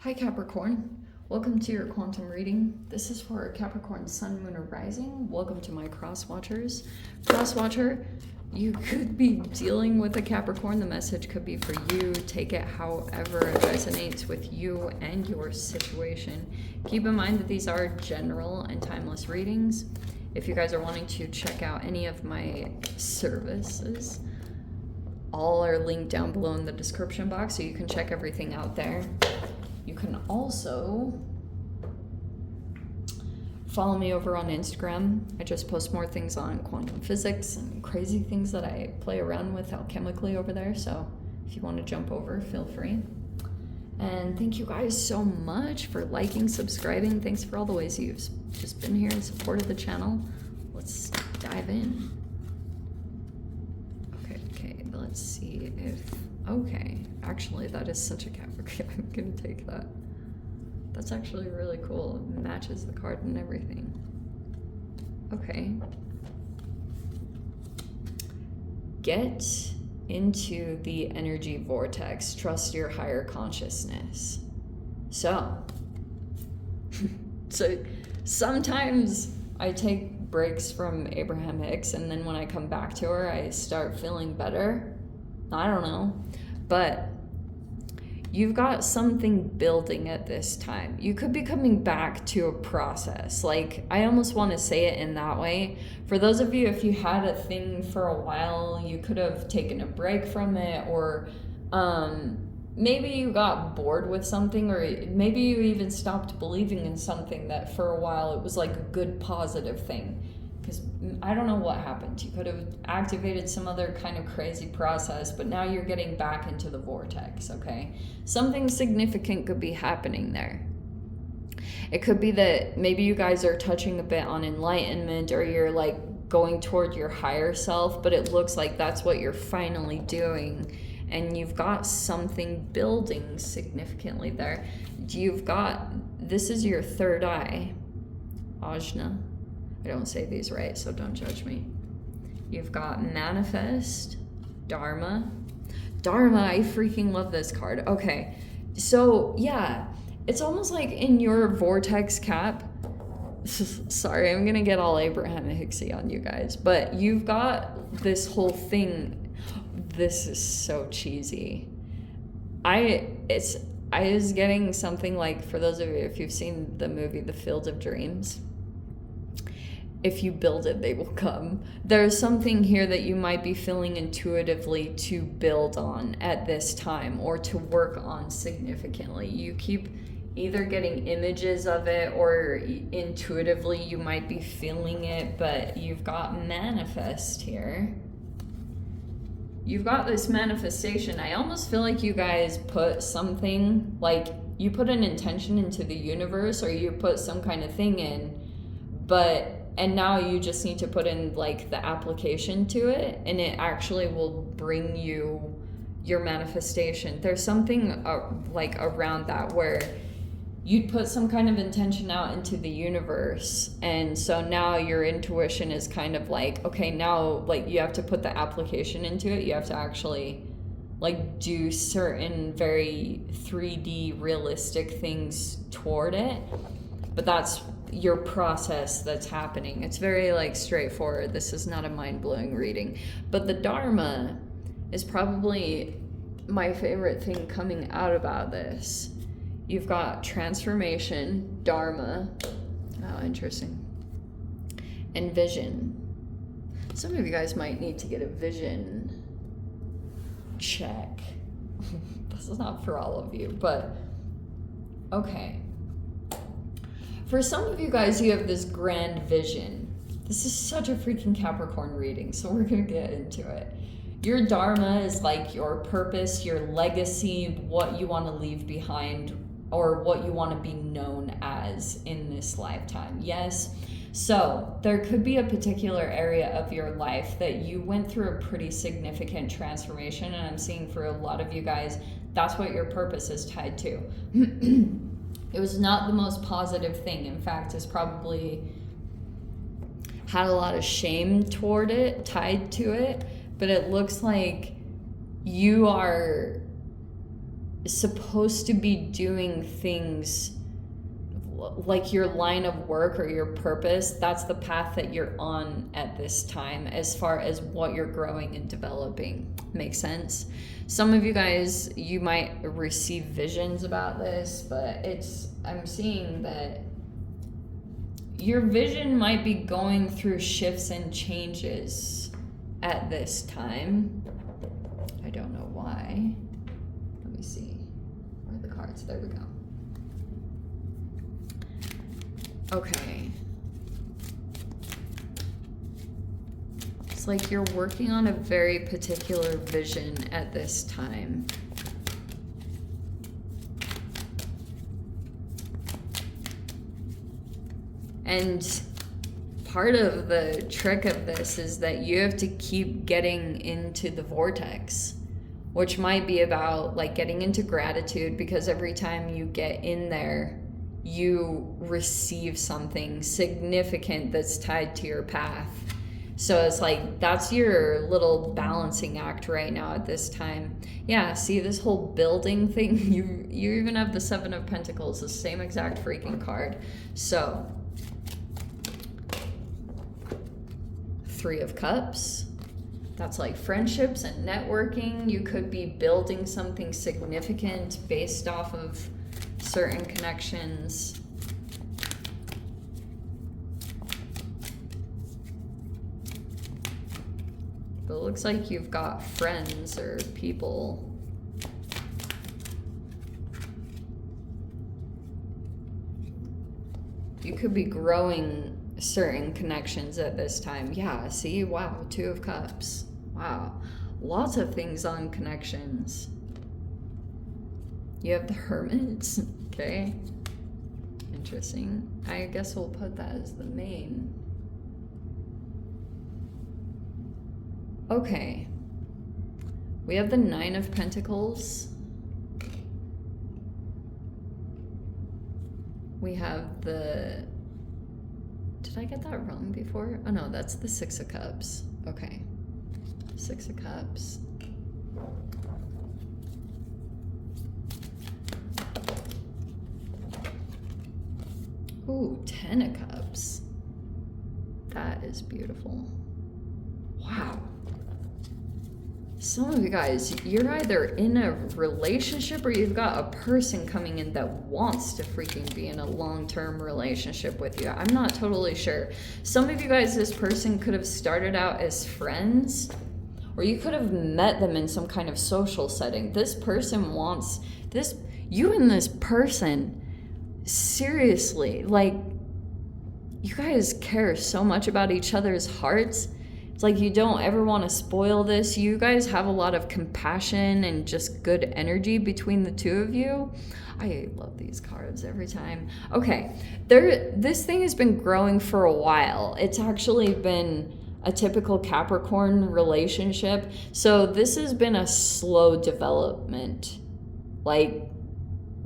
Hi Capricorn, welcome to your quantum reading. This is for Capricorn Sun, Moon, or Rising. Welcome to my cross watchers. Cross watcher, you could be dealing with a Capricorn. The message could be for you. Take it however it resonates with you and your situation. Keep in mind that these are general and timeless readings. If you guys are wanting to check out any of my services, all are linked down below in the description box, so you can check everything out there. You can also follow me over on Instagram. I just post more things on quantum physics and crazy things that I play around with alchemically over there. So if you want to jump over, feel free. And thank you guys so much for liking, subscribing. Thanks for all the ways you've just been here and supported the channel. Let's dive in. Okay, let's see if... Okay, actually that is such a Capricorn. I'm gonna take that. That's actually really cool. It matches the card and everything. Okay. Get into the energy vortex. Trust your higher consciousness. So sometimes I take breaks from Abraham Hicks, and then when I come back to her, I start feeling better. I don't know, but you've got something building at this time. You could be coming back to a process. Like, I almost want to say it in that way. For those of you, if you had a thing for a while, you could have taken a break from it, or maybe you got bored with something, or maybe you even stopped believing in something that for a while it was like a good positive thing. Because I don't know what happened. You could have activated some other kind of crazy process, but now you're getting back into the vortex, okay? Something significant could be happening there. It could be that maybe you guys are touching a bit on enlightenment, or you're like going toward your higher self, but it looks like that's what you're finally doing. And you've got something building significantly there. You've got, this is your third eye, Ajna. I don't say these right, so don't judge me. You've got manifest, Dharma. Dharma, I freaking love this card. Okay, so yeah, it's almost like in your vortex, Cap. Sorry, I'm gonna get all Abraham Hicksy on you guys, but you've got this whole thing. This is so cheesy. I was getting something like, for those of you, if you've seen the movie The Field of Dreams, if you build it, they will come. There's something here that you might be feeling intuitively to build on at this time, or to work on significantly. You keep either getting images of it, or intuitively you might be feeling it, but you've got manifest here. You've got this manifestation. I almost feel like you guys put something, like you put an intention into the universe, or you put some kind of thing in, and now you just need to put in like the application to it, and it actually will bring you your manifestation. There's something like around that where you'd put some kind of intention out into the universe, and so now your intuition is kind of like, okay, now like you have to put the application into it. You have to actually like do certain very 3D realistic things toward it, but that's your process that's happening. It's very like straightforward. This is not a mind-blowing reading, but the Dharma is probably my favorite thing coming out about this. You've got transformation, Dharma, oh interesting, and vision. Some of you guys might need to get a vision check. This is not for all of you, but okay. For some of you guys, you have this grand vision. This is such a freaking Capricorn reading, so we're gonna get into it. Your Dharma is like your purpose, your legacy, what you want to leave behind, or what you want to be known as in this lifetime. Yes? So there could be a particular area of your life that you went through a pretty significant transformation, and I'm seeing for a lot of you guys, that's what your purpose is tied to. It was not the most positive thing. In fact, it's probably had a lot of shame toward it, tied to it, but it looks like you are supposed to be doing things like your line of work or your purpose. That's the path that you're on at this time as far as what you're growing and developing. Makes sense? Some of you guys, you might receive visions about this, but I'm seeing that your vision might be going through shifts and changes at this time. I don't know why. Let me see. Where are the cards? There we go. Okay. It's like you're working on a very particular vision at this time. And part of the trick of this is that you have to keep getting into the vortex, which might be about like getting into gratitude, because every time you get in there, you receive something significant that's tied to your path. So it's like, that's your little balancing act right now at this time. Yeah, see this whole building thing? You even have the Seven of Pentacles, the same exact freaking card. So, Three of Cups. That's like friendships and networking. You could be building something significant based off of certain connections. But it looks like you've got friends or people. You could be growing certain connections at this time. Yeah, see? Wow, Two of Cups. Wow. Lots of things on connections. You have the Hermit. Okay. Interesting. I guess we'll put that as the main. Okay. We have the Nine of Pentacles. We have the... Did I get that wrong before? Oh no, that's the Six of Cups. Okay. Six of Cups. Ooh, Ten of Cups. That is beautiful. Wow. Some of you guys, you're either in a relationship or you've got a person coming in that wants to freaking be in a long-term relationship with you. I'm not totally sure. Some of you guys, this person could have started out as friends, or you could have met them in some kind of social setting. This person wants this, you and this person, seriously, like, you guys care so much about each other's hearts. It's like you don't ever want to spoil this. You guys have a lot of compassion and just good energy between the two of you. I love these cards every time. Okay, this thing has been growing for a while. It's actually been a typical Capricorn relationship. So this has been a slow development. Like,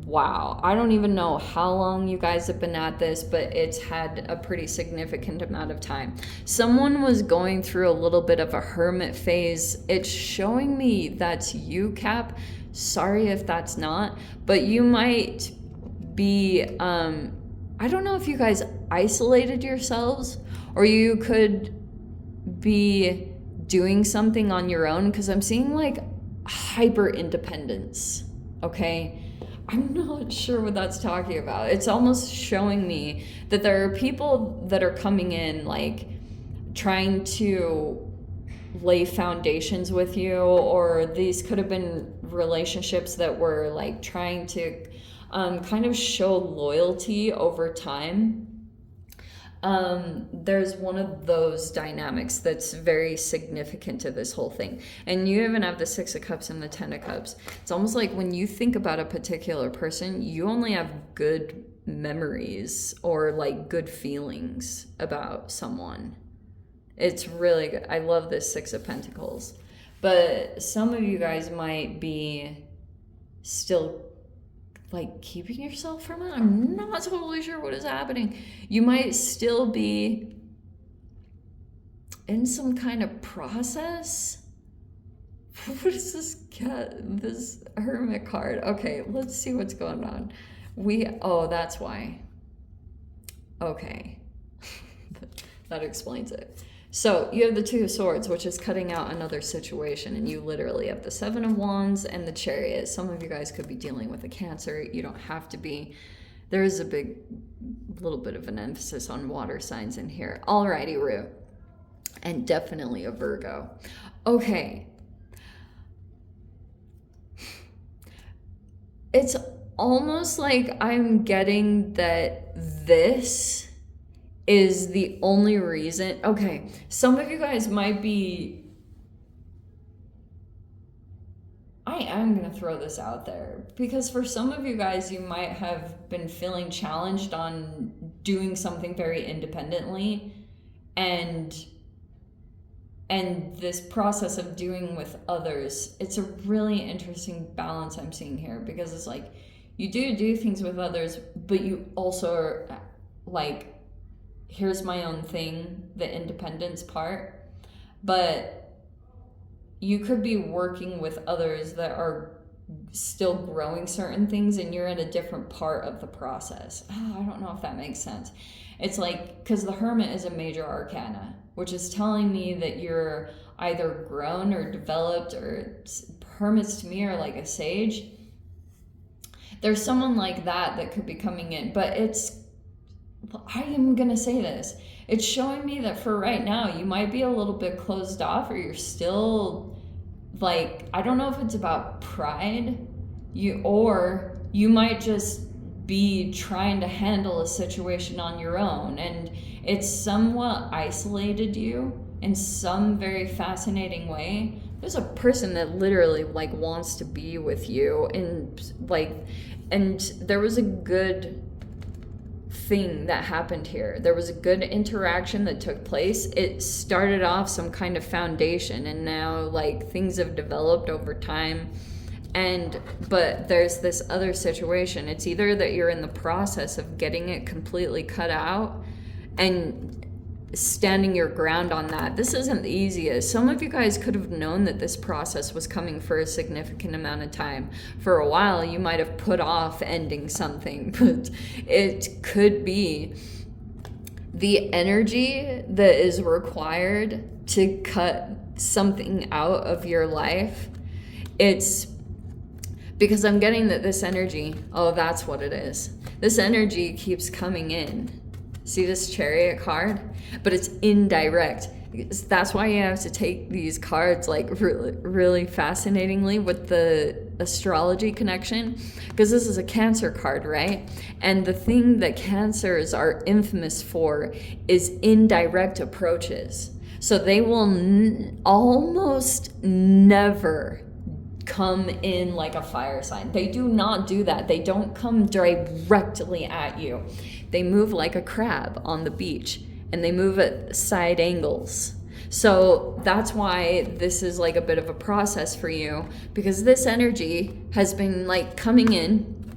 wow, I don't even know how long you guys have been at this, but it's had a pretty significant amount of time. Someone was going through a little bit of a hermit phase. It's showing me that's you, Cap. Sorry if that's not, but you might be, I don't know if you guys isolated yourselves, or you could be doing something on your own, because I'm seeing like hyper independence, okay? I'm not sure what that's talking about. It's almost showing me that there are people that are coming in, like, trying to lay foundations with you, or these could have been relationships that were, like, trying to kind of show loyalty over time. There's one of those dynamics that's very significant to this whole thing. And you even have the Six of Cups and the Ten of Cups. It's almost like when you think about a particular person, you only have good memories or like good feelings about someone. It's really good. I love this Six of Pentacles. But some of you guys might be still like keeping yourself from it. I'm not totally sure what is happening. You might still be in some kind of process. What is this hermit card? Okay, let's see what's going on. Oh, that's why. Okay. That explains it. So you have the Two of Swords, which is cutting out another situation, and you literally have the Seven of Wands and the Chariot. Some of you guys could be dealing with a Cancer. You don't have to be. There is a little bit of an emphasis on water signs in here. Alrighty, Rue. And definitely a Virgo. Okay. It's almost like I'm getting that this is the only reason. Okay, some of you guys might be, I am gonna throw this out there, because for some of you guys, you might have been feeling challenged on doing something very independently, and this process of doing with others, it's a really interesting balance I'm seeing here, because it's like, you do things with others, but you also are like, here's my own thing, the independence part. But you could be working with others that are still growing certain things, and you're in a different part of the process. I don't know if that makes sense. It's like, because the Hermit is a major arcana, which is telling me that you're either grown or developed, or Hermits to me are like a sage. There's someone like that could be coming in, but I am going to say this. It's showing me that for right now, you might be a little bit closed off, or you're still like, I don't know if it's about pride, or you might just be trying to handle a situation on your own, and it's somewhat isolated you in some very fascinating way. There's a person that literally like wants to be with you, and there was a good thing that happened here. There was a good interaction that took place. It started off some kind of foundation, and now like things have developed over time. But there's this other situation. It's either that you're in the process of getting it completely cut out and standing your ground on that. This isn't the easiest. Some of you guys could have known that this process was coming for a significant amount of time. For a while, you might have put off ending something, but it could be the energy that is required to cut something out of your life. It's because I'm getting that this energy, oh, that's what it is. This energy keeps coming in. See this Chariot card? But it's indirect. That's why you have to take these cards like really, really fascinatingly with the astrology connection, because this is a Cancer card, right? And the thing that Cancers are infamous for is indirect approaches. So they will almost never come in like a fire sign. They do not do that. They don't come directly at you. They move like a crab on the beach, and they move at side angles. So that's why this is like a bit of a process for you, because this energy has been like coming in,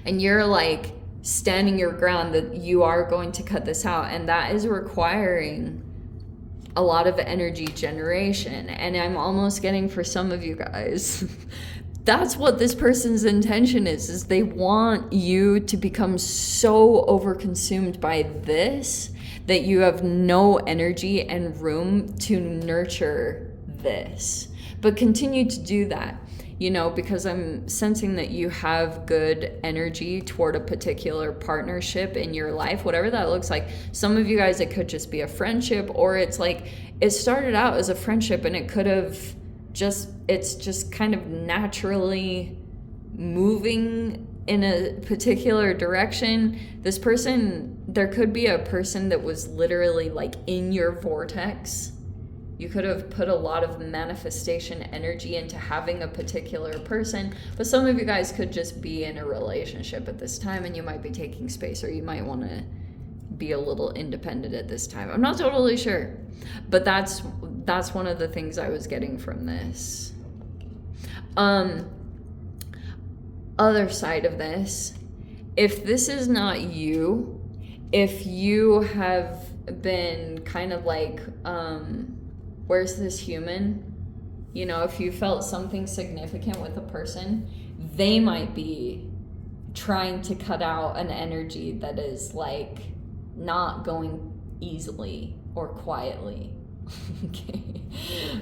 and you're like standing your ground that you are going to cut this out, and that is requiring a lot of energy generation. And I'm almost getting, for some of you guys, that's what this person's intention is they want you to become so overconsumed by this that you have no energy and room to nurture this. But continue to do that, because I'm sensing that you have good energy toward a particular partnership in your life, whatever that looks like. Some of you guys, it could just be a friendship, or it's like it started out as a friendship and it could have it's just kind of naturally moving in a particular direction. This person, there could be a person that was literally like in your vortex. You could have put a lot of manifestation energy into having a particular person, but some of you guys could just be in a relationship at this time, and you might be taking space, or you might want to be a little independent at this time. I'm not totally sure, but that's one of the things I was getting from this. Other side of this, if this is not you, if you have been kind of like, where's this human? You know, if you felt something significant with a person, they might be trying to cut out an energy that is like not going easily or quietly. Okay.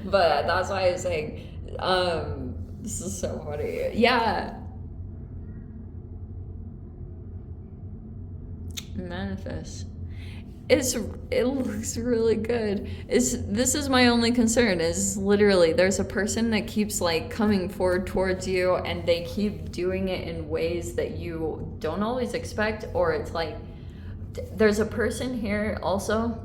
But that's why I was saying, this is so funny. Yeah. Manifest. It looks really good. This is my only concern, is literally there's a person that keeps like coming forward towards you, and they keep doing it in ways that you don't always expect, or it's like there's a person here also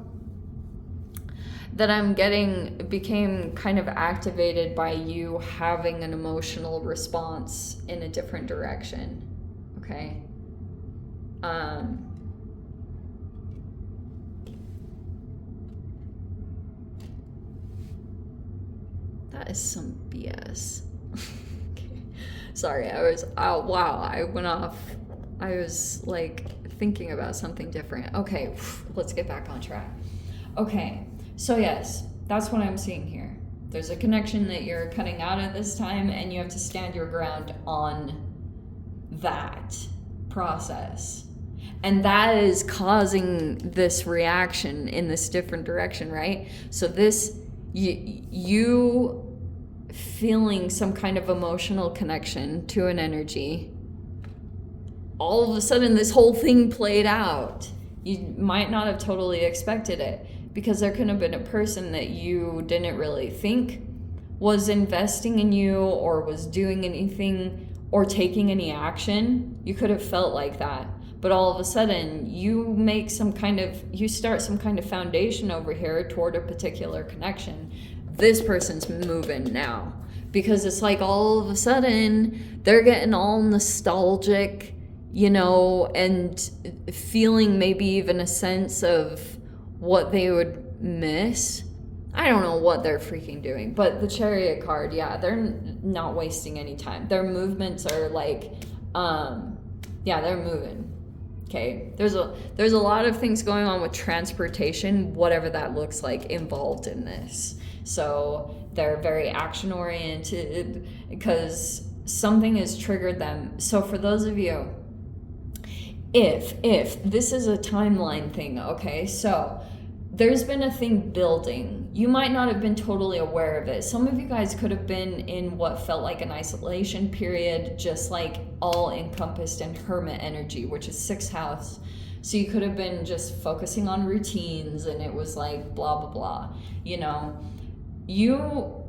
that I'm getting became kind of activated by you having an emotional response in a different direction. Okay. That is some BS. Okay. Sorry, I went off. I was like thinking about something different. Okay, let's get back on track. Okay, so yes, that's what I'm seeing here. There's a connection that you're cutting out at this time, and you have to stand your ground on that process. And that is causing this reaction in this different direction, right? So this, you feeling some kind of emotional connection to an energy, all of a sudden this whole thing played out. You might not have totally expected it, because there could have been a person that you didn't really think was investing in you or was doing anything or taking any action. You could have felt like that. But all of a sudden, you start some kind of foundation over here toward a particular connection. This person's moving now, because it's like all of a sudden they're getting all nostalgic, you know, and feeling maybe even a sense of what they would miss. I don't know what they're freaking doing, but the Chariot card, yeah, they're not wasting any time. Their movements are like, they're moving. Okay, there's a lot of things going on with transportation, whatever that looks like, involved in this. So they're very action oriented because something has triggered them. So for those of you, if this is a timeline thing, okay, so there's been a thing building. You might not have been totally aware of it. Some of you guys could have been in what felt like an isolation period, just like all encompassed in hermit energy, which is 6th house. So you could have been just focusing on routines, and it was like blah, blah, blah. You know,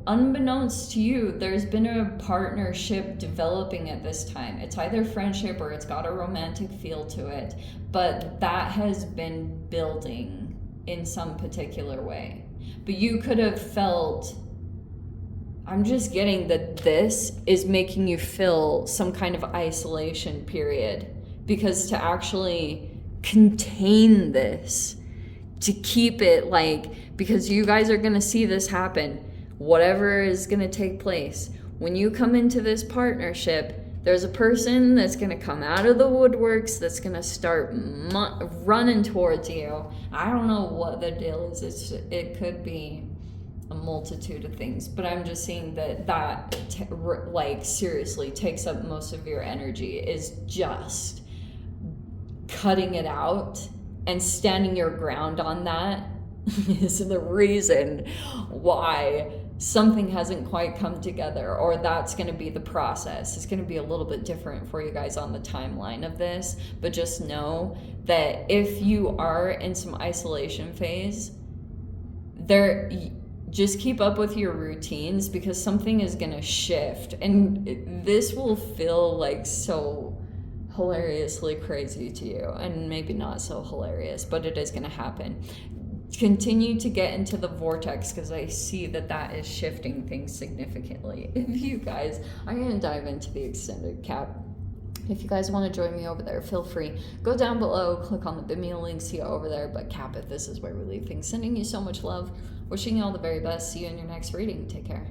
unbeknownst to you, there's been a partnership developing at this time. It's either friendship or it's got a romantic feel to it, but that has been building in some particular way. But you could have felt, I'm just getting that this is making you feel some kind of isolation period, because to actually contain this, to keep it like, because you guys are going to see this happen, whatever is going to take place. When you come into this partnership, there's a person that's going to come out of the woodworks that's going to start running towards you. I don't know what the deal is. It could be a multitude of things, but I'm just seeing that seriously takes up most of your energy, is just cutting it out and standing your ground on that is the reason why something hasn't quite come together, or that's going to be the process. It's going to be a little bit different for you guys on the timeline of this, but just know that if you are in some isolation phase, just keep up with your routines, because something is going to shift, and this will feel like so hilariously crazy to you, and maybe not so hilarious, but it is going to happen. Continue to get into the vortex, because I see that is shifting things significantly. If you guys, I'm going to dive into the extended cap. If you guys want to join me over there, feel free. Go down below, click on the Vimeo link, see you over there. But Cap, if this is where we leave things. Sending you so much love. Wishing you all the very best. See you in your next reading. Take care.